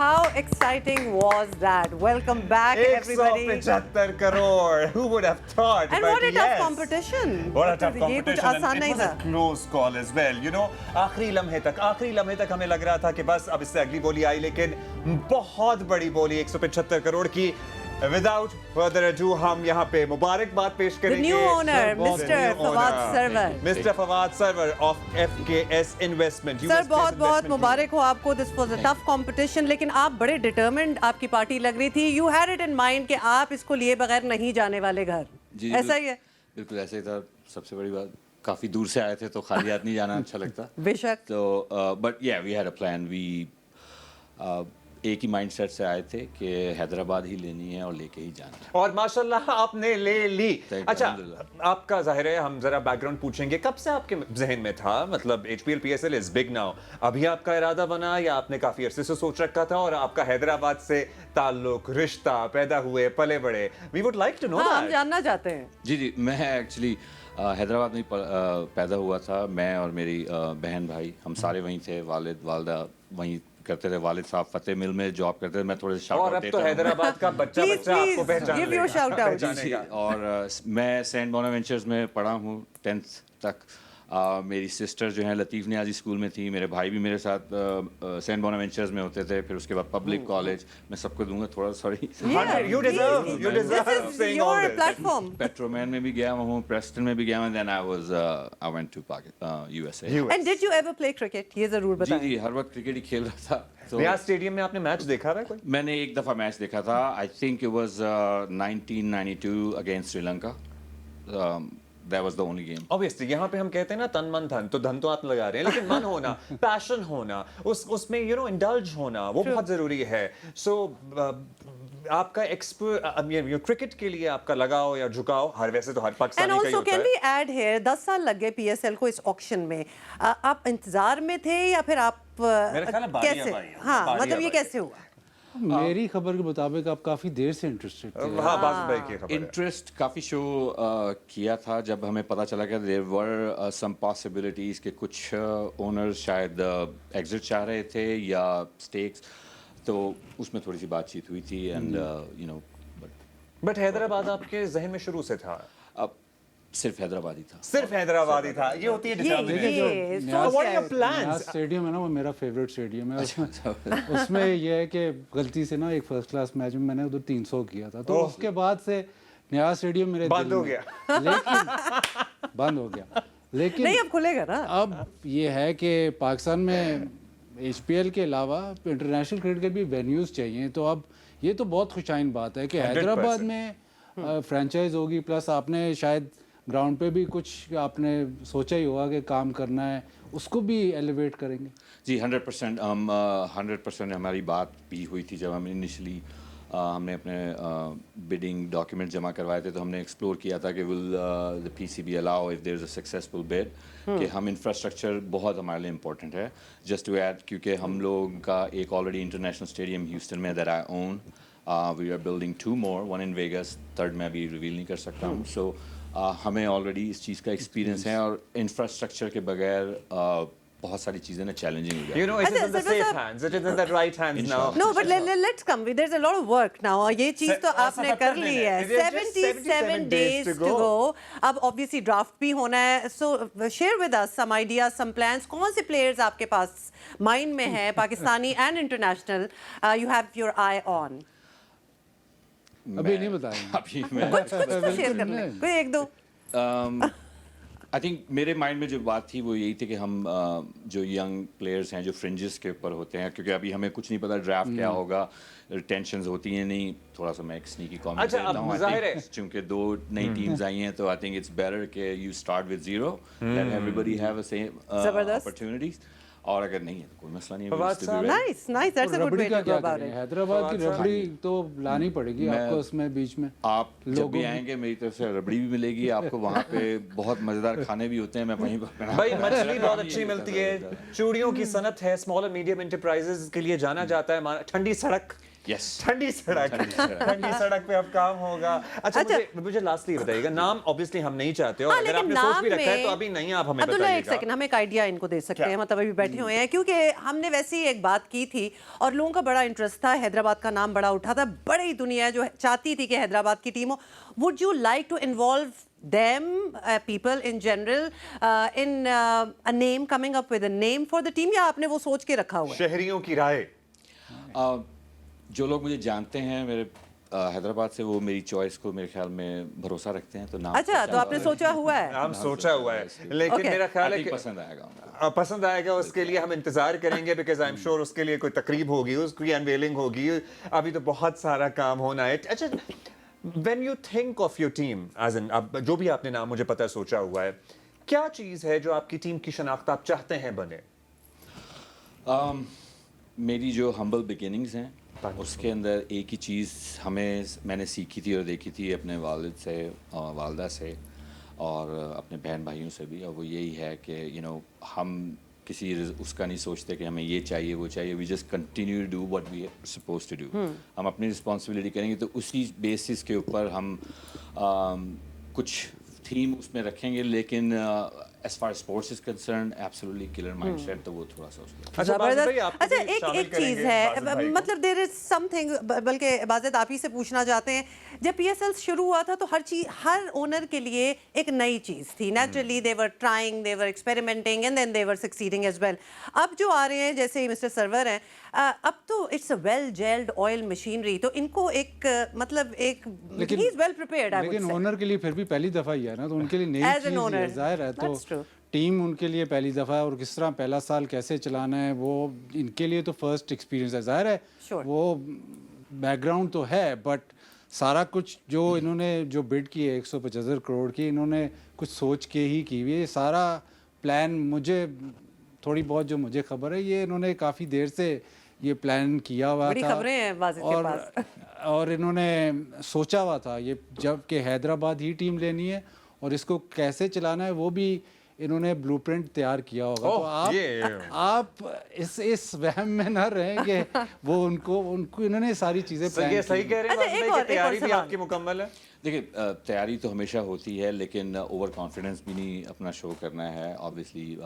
how exciting was that? Welcome back, everybody. 175 crore. Who would have thought? And but what a yes. tough competition. What a tough ये कुछ competition. आसान And नहीं it was था. a close call as well. You know, आखिरी लम्हे तक हमें लग रहा था कि बस अब इससे अगली बोली आई, लेकिन बहुत बड़ी बोली 175 करोड़ की. Without further ado, हम यहाँ पे मुबारकबाद पेश The करेंगे. new owner, The Mr. new Fawad owner. Sarwar. Mr. Fawad Sarwar of FKS Investment. Sir US बहुत बहुत Investment मुबारक हो आपको. This was a tough competition, लेकिन आप बड़े डिटरमिन्ड आपकी पार्टी लग रही थी. You had it in mind कि आप इसको लिए बगैर नहीं जाने वाले घर. जी, ऐसा ही है. बिल्कुल ऐसे ही था. सबसे बड़ी बात, काफ़ी दूर से आए थे तो खाली हाथ नहीं जाना अच्छा लगता. बेशक. तो but yeah we had a plan. We एक ही माइंडसेट से आए थे कि हैदराबाद ही लेनी है और लेके ही जाना है. और माशाल्लाह आपने ले ली. अच्छा, अल्हम्दुलिल्लाह. आपका जाहिर है हम जरा बैकग्राउंड पूछेंगे. कब से आपके जहन में था, मतलब HPL PSL is big now, अभी आपका इरादा बना या आपने काफी अरसे से सोच रखा था और आपका हैदराबाद से ताल्लुक, रिश्ता पैदा हुए, पले बड़े? We would like to know हाँ, हम दैट. जानना चाहते हैं. जी मैं एक्चुअली हैदराबाद में पैदा हुआ था. मैं और मेरी बहन भाई हम सारे वहीं थे. वालिद वालदा वहीं करते थे. वालिद साहब फतेह मिल में जॉब करते थे. मैं थोड़े से और अब तो हैदराबाद का बच्चा Please, बच्चा आपको please, पहचान give your लेगा, shout out. पहचानेगा. और मैं सेंट बोनावेंचर्स में पढ़ा हूँ 10th तक. मेरी सिस्टर जो है लतीफ़ नियाज़ी स्कूल में थी. मेरे भाई भी मेरे साथ सेंट बोनावेंचर्स में होते थे. फिर उसके बाद पब्लिक कॉलेज. मैं सबको दूंगा थोड़ा. Sorry. Yeah, You deserve This is saying all your this. platform. पेट्रोमैन में भी गया हूँ, प्रेस्टन में भी गया हूँ. Then I went to USA. US. And did you ever play cricket? ये जरूर जी बताएं. जी हर वक्त क्रिकेट ही खेल रहा था. तो रियाज स्टेडियम में आपने मैच देखा है कोई? मैंने एक दफ़ा मैच देखा था. I think it was 1992 against Sri Lanka. That was the only game. Obviously, यहाँ पे हम कहते हैं ना तन मन धन, तो धन तो आप लगा रहे हैं, लेकिन मन होना, पैशन होना, उसमें इंडल्ज होना, वो बहुत जरूरी है. सो आपका क्रिकेट के लिए आपका लगाव या झुकाव वैसे तो हर And पाकिस्तानी का ही also, होता can है. we add here, 10 साल लग गए PSL को इस ऑक्शन में. आप इंतजार में थे या फिर आप मेरे ख्याल है बारियां कैसे? बारियां, हाँ, बारियां मतलब ये बारियां. कैसे हुआ? मेरी खबर के मुताबिक आप काफी देर से इंटरेस्टेड थे. हाँ, बास भाई की खबर है. इंटरेस्ट काफ़ी शो किया था जब हमें पता चला कि देयर वर सम पॉसिबिलिटीज़ कि कुछ ओनर्स शायद एग्जिट चाह रहे थे या स्टेक्स. तो उसमें थोड़ी सी बातचीत हुई थी. एंड बट हैदराबाद आपके जहन में शुरू से था? अब सिर्फ हैदराबाद ही था. सिर्फ हैदराबाद ही था. ये होती है ये So what are your नया plans? स्टेडियम है ना, वो मेरा फेवरेट स्टेडियम है. उसमें ये है कि गलती से ना एक फर्स्ट क्लास मैच में मैंने उधर 300 किया था. तो उसके बाद से नया स्टेडियम मेरे बंद दिल हो में- गया. लेकिन बंद हो गया. लेकिन नहीं, अब खुलेगा ना. अब ये है कि पाकिस्तान में HPL के अलावा इंटरनेशनल क्रिकेट के भी वेन्यूज़ चाहिए. तो अब ये तो बहुत खुशाइन बात है कि 100%. हैदराबाद में फ्रेंचाइज होगी. प्लस आपने शायद ग्राउंड पे भी कुछ आपने सोचा ही होगा कि काम करना है, उसको भी एलिवेट करेंगे. जी 100%. हम 100% हमारी बात भी हुई थी जब हम इनिशियली हमने अपने बिडिंग डॉक्यूमेंट जमा करवाए थे. तो हमने एक्सप्लोर किया था कि will the PCB allow if there is a successful bid कि हम इंफ्रास्ट्रक्चर बहुत हमारे लिए इम्पोर्टेंट है. जस्ट टू ऐड, क्योंकि हम लोग का एक ऑलरेडी इंटरनेशनल स्टेडियम ह्यूस्टन में that I own. We are building 2 more, 1 in Vegas, 3rd मैं अभी रिवील नहीं कर सकता हूँ. सो हमें ऑलरेडी इस चीज़ का एक्सपीरियंस है. और इंफ्रास्ट्रक्चर के बगैर बहुत सारी चीज़ें ना चैलेंजिंग हो जाती You know, it is अच्छा, in the sir, safe sir, hands. It is in the right hands now. No, but let's come. There's a lot of work now. ये चीज तो आपने कर ली है. It is just 77 days to go. अब obviously draft भी होना है. So share with us some ideas, some plans. कौन से players आपके पास mind में है, Pakistani and international, you have your eye on? अभी नहीं बताएंगे. अभी मैं कुछ तो शेयर कर लें. कोई एक दो. आई थिंक मेरे माइंड में जो बात थी वो यही थी कि हम जो यंग प्लेयर्स हैं जो फ्रिंजेस के ऊपर होते हैं, क्योंकि अभी हमें कुछ नहीं पता ड्राफ्ट क्या होगा, टेंशन्स होती हैं नहीं. थोड़ा सा मैं एक स्नीकी कमेंट अच्छा, देता अब हूँ. जाहिर है. चूंकि 2 नई टीम्स आई हैं तो आई थिंक इट्स बेटर कि you start with 0, let everybody have a same जबरदस्त. अपॉर्चुनिटीज. और अगर नहीं है तो कोई मसला नहीं है. फवाद we'll still be साहब, ready. Nice. That's a good rabri way का to go क्या about करेंगे? it. हैदराबाद की रबड़ी तो लानी पड़ेगी आपको उसमें बीच में. आप जब लोगों भी में- आएंगे मेरी तरफ से रबड़ी भी मिलेगी आपको. वहाँ पे बहुत मज़ेदार खाने भी होते हैं. मैं वहीं पर भाई मछली बहुत अच्छी मिलती है. चूड़ियों की सनत है. स्मॉल और मीडियम एंटरप्राइजेस के लिए जाना जाता है. ठंडी सड़क Yes. ठंडी सड़क पे अब काम होगा. अच्छा, मुझे लास्टली बताइएगा, नाम ऑब्वियसली हम नहीं चाहते, और अगर आपने सोच भी रखा है तो अभी नहीं, आप हमें अब्दुल्ला, एक बताइएगा. सेकंड, हम एक आइडिया इनको दे सकते हैं, मतलब अभी बैठे हुए हैं, क्योंकि हमने वैसे ही एक बात की थी और लोगों का बड़ा इंटरेस्ट था, हैदराबाद का नाम बड़ा उठा था, बड़ी दुनिया है जो चाहती थी कि हैदराबाद की टीम हो. Would you like to involve them, people in general, in a name, coming up with a name for the team, या आपने वो सोच के रखा हुआ है? शहरियों की राय. जो लोग मुझे जानते हैं मेरे हैदराबाद से, वो मेरी चॉइस को मेरे ख्याल में भरोसा रखते हैं, तो नाम अच्छा, तो आपने सोचा हुआ है? नाम सोचा हुआ है, लेकिन मेरा ख्याल है कि पसंद आएगा, उसके लिए हम इंतजार करेंगे, बिकॉज आई एम श्योर उसके लिए कोई तकरीब होगी, उसकी अनवेलिंग होगी, अभी तो बहुत सारा काम होना है. अच्छा, when you think of your team, as in, अब जो भी आपने नाम मुझे पता है सोचा हुआ है, क्या चीज़ है जो आपकी टीम की शनाख्त आप चाहते हैं बने? मेरी जो हम्बल बिगिनिंग्स हैं, उसके अंदर एक ही चीज़ मैंने सीखी थी और देखी थी अपने वालिद से, वालदा से, और अपने बहन भाइयों से भी, और वो यही है कि हम किसी उसका नहीं सोचते कि हमें ये चाहिए वो चाहिए. We just continue to do what we are suppose to do. हम अपनी रिस्पॉन्सिबिलिटी करेंगे, तो उसी बेसिस के ऊपर हम कुछ थीम उसमें रखेंगे, लेकिन as far as sports is concerned, absolutely killer mindset, तो वो थोड़ा सा उसमें. अच्छा, एक चीज़ है, मतलब देयर इज समथिंग, बल्कि बाज़त आप ही से पूछना चाहते हैं, जब PSL शुरू हुआ था तो हर ओनर के लिए एक नई चीज़ थी. Naturally they were trying, they were experimenting, and then they were succeeding as well. अब जो आ रहे हैं, जैसे मिस्टर सरवर हैं, अब तो it's a well gelled oil machinery, तो इनको एक मतलब एक ही इज वेल प्रिपेयर्ड. लेकिन ओनर के लिए फिर भी पहली दफ़ा ही है ना, तो उनके लिए नई चीज़ है, ज़ाहिर है, तो टीम उनके लिए पहली दफ़ा है, और किस तरह पहला साल कैसे चलाना है, वो इनके लिए तो फर्स्ट एक्सपीरियंस है. ज़ाहिर है वो बैकग्राउंड तो है, बट सारा कुछ जो इन्होंने जो बिड की है 175 करोड़ की, इन्होंने कुछ सोच के ही की हुई है. सारा प्लान, मुझे थोड़ी बहुत जो मुझे खबर है, ये इन्होंने काफ़ी देर से ये प्लान किया हुआ था, खबरें हैं वाजिद के पास. और इन्होंने सोचा हुआ था ये जब कि हैदराबाद ही टीम लेनी है और इसको कैसे चलाना है, वो भी इन्होंने ब्लूप्रिंट तैयार किया होगा. तो आप इस वहम में ना रहें कि वो उनको इन्होंने सारी चीज़ें प्लान. सही कह रहे हैं, तैयारी भी आपकी मुकम्मल है. देखिए, तैयारी तो हमेशा होती है, लेकिन ओवर कॉन्फिडेंस भी नहीं अपना शो करना है. ऑब्वियसली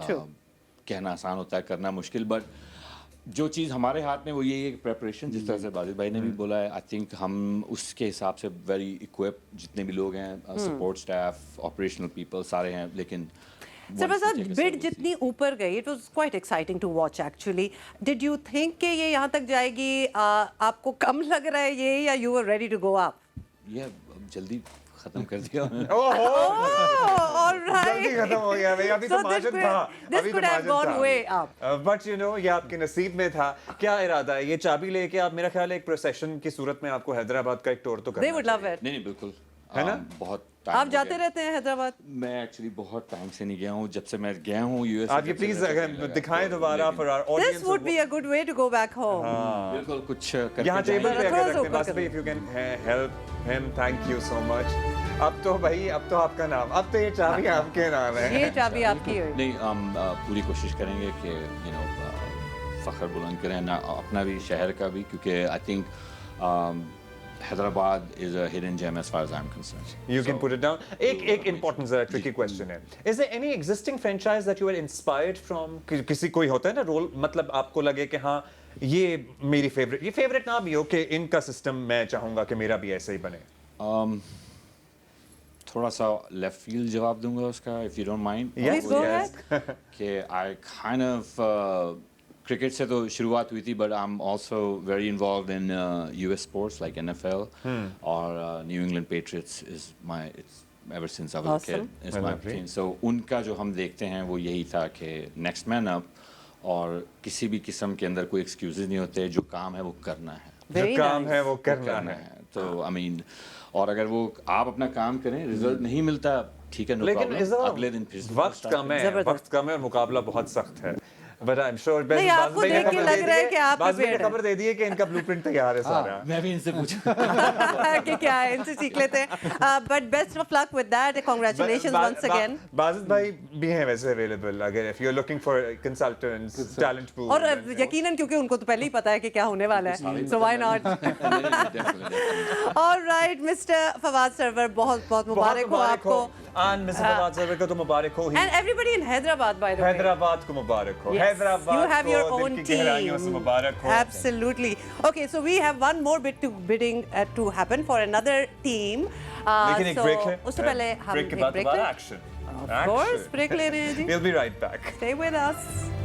कहना आसान होता है, करना मुश्किल, बट जो चीज़ हमारे हाथ में वो यही है कि प्रेपरेशन, जिस तरह से बाजिद भाई ने भी बोला है, आई थिंक हम उसके हिसाब से वेरी इक्विप जितने भी लोग हैं, सपोर्ट स्टाफ, ऑपरेशनल पीपल, सारे हैं. लेकिन सरवर साहब, बिड जितनी ऊपर गई, it was quite exciting to watch actually. Did you think कि ये यहाँ तक जाएगी? आपको कम लग रहा है ये, या you were ready to go up? ये जल्दी खत्म कर दिया. जल्दी खत्म हो गया भाई, अभी तो मार्जिन था, this could have gone way up. But ये आपके नसीब में था. क्या इरादा है? ये चाबी लेके आप, मेरा ख्याल है एक प्रोसेशन की सूरत में आपको हैदराबाद का एक टूर तो करना दे वुड लव इट. नहीं, बिल्कुल, है ना? बहुत आप जाते रहते हैं हैदराबाद? मैं एक्चुअली बहुत टाइम से नहीं गया हूँ. जब से मैं गया हूँ यूएस, आप ये प्लीज दिखाएं दोबारा for our audience. This would be a good way to go back home. बिल्कुल, कुछ करके यहाँ टेबल पे अगर रखते बस, if you can help him, thank you so much. अब तो भाई, अब तो आपका नाम, अब तो ये चाबी आपके नाम है. ये चाबी आपकी है. नहीं, हम पूरी कोशिश करेंगे कि फ़ख्र बुलंद करें ना, अपना भी, शहर का भी, क्योंकि I think Hyderabad is a hidden gem as far as I'm concerned. You can put it down. एक important ज़रा tricky question है. Is there any existing franchise that you were inspired from? किसी कोई होता है ना रोल, मतलब आपको लगे कि हाँ ये मेरी favorite, ये favorite ना भी हो कि इनका system मैं चाहूँगा कि मेरा भी ऐसे ही बने. थोड़ा सा left field जवाब दूँगा उसका, if you don't mind. Yes, go ahead. कि I kind of क्रिकेट से तो शुरुआत हुई थी, but I am also very involve in US sports like NFL, और New England Patriots is my, ever since I was a kid, is my team. So उनका जो हम देखते हैं वो यही था कि नेक्स्ट मैन अप, और किसी भी किस्म के अंदर कोई एक्सक्यूजेज नहीं होते, जो काम है वो करना है, जो काम है वो करना है. तो आई मीन, और अगर वो आप अपना काम करें, रिजल्ट नहीं मिलता, ठीक है, नो लेकिन प्रॉब्लम, अगले दिन फिर वक्त कम है और मुकाबला बहुत सख्त है. But I'm sure نہیں آپ کو دیکھ کے لگ رہا ہے کہ آپ باز بھائی نے prepared خبر دے دی ہے کہ ان کا بلو پرنٹ تیار ہے سارا. میں بھی ان سے پوچھا کہ کیا ہے ان سے سیکھ لیتے ہیں. But best of luck with that, congratulations once again. Basit بھائی بھی ہیں ویسے اویلیبل اگر if you're looking for consultants, talent pool. اور یقیناً کیونکہ ان کو تو پہلے ہی پتا ہے کہ کیا ہونے والا ہے, so why not. All right, Mr. Fawad Sarwar, بہت بہت مبارک ہو آپ کو. And Mr. Fawad Sarwar کو تو مبارک ہو ہی. And everybody in Hyderabad, by the way. Hyderabad کو مبارک ہو. Yes, Hyderabad you have your کو own دل کی گہرائیوں سے team. Mubarak who. Absolutely. Okay, so we have one more bidding to happen for another team. لیکن ایک بریک ہے. اس سے پہلے ہم بریک کے ایک بعد بریک دوبارہ لیں. ایکشن. Of course, بریک لے رہے ہیں جی. We'll be right back. Stay with us.